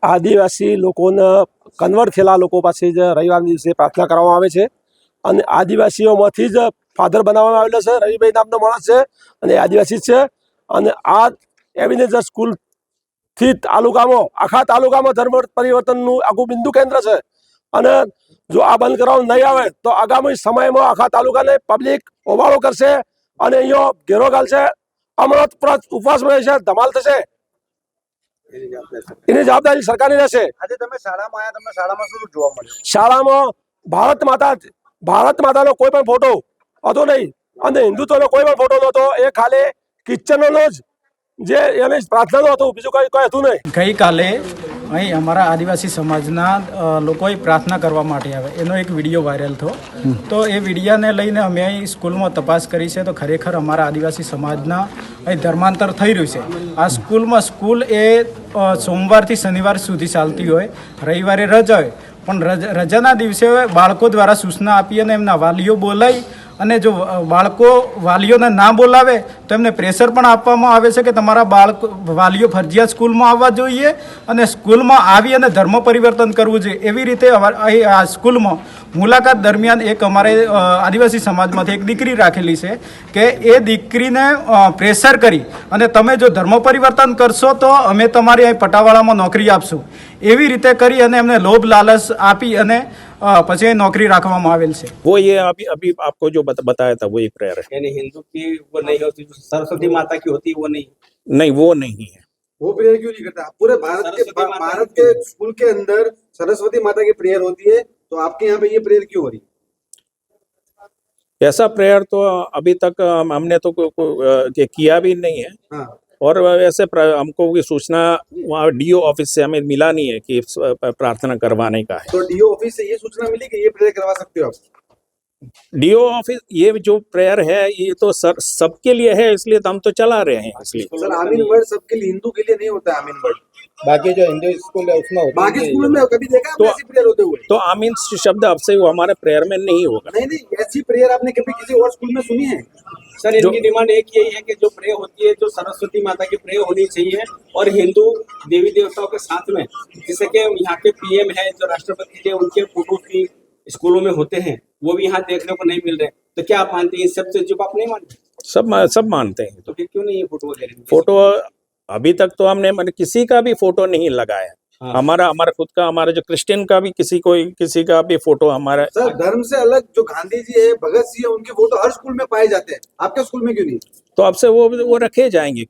આદિવાસી લોકોને કન્વર્ટ થયેલા લોકો પાસે જ રવિવારના દિવસે પ્રાર્થના કરવામાં આવે છે અને આદિવાસીઓમાંથી જ ફાધર બનાવવામાં આવેલો છે. રવિભાઈ નામનો માણસ છે અને આદિવાસી છે. અને આ એબિનેઝર સ્કૂલથી તાલુકામાં આખા તાલુકામાં ધર્મ પરિવર્તનનું આખું બિંદુ કેન્દ્ર છે. અને જો આ બંધ કરવામાં નહીં આવે તો આગામી સમયમાં આખા તાલુકાને પબ્લિક હોબાળો કરશે અને અહીંયા ઘેરો ગાલશે, અમૃત ઉપવાસ રહેશે, ધમાલ થશે. એની જવાબદારી સરકારની રહેશે. આજે તમે શાળામાં આવ્યા, તમને શાળામાં શું જોવા મળ્યું? શાળામાં ભારત માતાનો કોઈ પણ ફોટો હતો નહીં અને હિન્દુત્વનો કોઈ પણ ફોટો નહોતો. એ ખાલી કિચનનો જ જે એની પ્રાર્થનાનો હતો, બીજું કંઈ હતું નહીં. ગઈકાલે અહીં અમારા આદિવાસી સમાજના લોકોએ પ્રાર્થના કરવા માટે આવે એનો એક વિડીયો વાયરલ થયો. તો એ વિડીયાને લઈને અમે અહીં સ્કૂલમાં તપાસ કરી છે તો ખરેખર અમારા આદિવાસી સમાજના અહીં ધર્માંતર થઈ રહ્યું છે. આ સ્કૂલ એ સોમવારથી શનિવાર સુધી ચાલતી હોય, રવિવારે રજા હોય, પણ રજાના દિવસે બાળકો દ્વારા સૂચના આપી અને એમના વાલીઓ બોલાવી અને જો બાળકો વાલીઓને ના બોલાવે તો એમને પ્રેશર પણ આપવામાં આવે છે કે તમારા વાલીઓ ફરજિયાત સ્કૂલમાં આવવા જોઈએ અને સ્કૂલમાં આવી અને ધર્મ પરિવર્તન કરવું જોઈએ. એવી રીતે આ સ્કૂલમાં મુલાકાત દરમિયાન એક અમારે આદિવાસી સમાજમાંથી એક દીકરી રાખેલી છે કે એ દીકરીને પ્રેશર કરી અને તમે જો ધર્મ પરિવર્તન કરશો તો અમે તમારી અહીં પટાવાળામાં નોકરી આપશું, એવી રીતે કરી અને એમને લોભ લાલચ આપી અને પછી નौकरी રાખવામાં આવેલ છે. वो ये अभी आपको जो बताया था वो एक प्रेयर है. यानी हिंदू की वो नहीं होती, जो सरस्वती माता की होती है वो नहीं. नहीं वो नहीं है. वो प्रेयर क्यों नहीं करता? पूरे भारत के स्कूल के अंदर सरस्वती माता की प्रेयर होती है, तो आपके यहाँ पे ये प्रेयर क्यों हो रही है? ऐसा प्रेयर तो अभी तक हमने तो किया भी नहीं है. हाँ. और वैसे हमको की सूचना वहाँ डीओ ऑफिस से हमें मिला नहीं है कि प्रार्थना करवाने का है. तो डीओ ऑफिस से ये सूचना मिली कि ये प्रेयर करवा सकते हो आप? डीओ ऑफिस ये जो प्रेयर है ये तो सर सबके लिए है, इसलिए तो हम तो चला रहे हैं. इसलिए सर आमीन वर्ड सबके लिए, हिंदू के लिए नहीं होता है आमीन वर्ड. बाकी जो हिंदू स्कूल है उसमें होता है. बाकी स्कूलों में कभी देखा आपने ऐसी प्रेयर होते हुए? तो आमीन शब्द अब से वो हमारे प्रेयर में नहीं होगा. नहीं, ऐसी प्रेयर आपने कभी किसी और स्कूल में सुनी है? सर इनकी डिमांड एक यही है कि जो प्रे होती है जो सरस्वती माता की प्रे होनी चाहिए और हिंदू देवी देवताओं के साथ में, जैसे कि यहाँ के पीएम है, जो राष्ट्रपति है, उनके फोटो भी स्कूलों में होते हैं, वो भी यहाँ देखने को नहीं मिल रहे. तो क्या आप मानते हैं इस सबसे जो आप नहीं मानते? सब मानते हैं. तो फिर क्यों नहीं ये फोटो वगैरह? फोटो अभी तक तो हमने किसी का भी फोटो नहीं लगाया. हाँ. हमारा खुद का, हमारा जो क्रिश्चियन का भी किसी का भी फोटो हमारा. सर धर्म से अलग जो गांधी जी है, भगत सिंह है, उनके फोटो हर स्कूल में पाए जाते हैं, आपके स्कूल में क्यों नहीं? तो अब से वो रखे जाएंगे.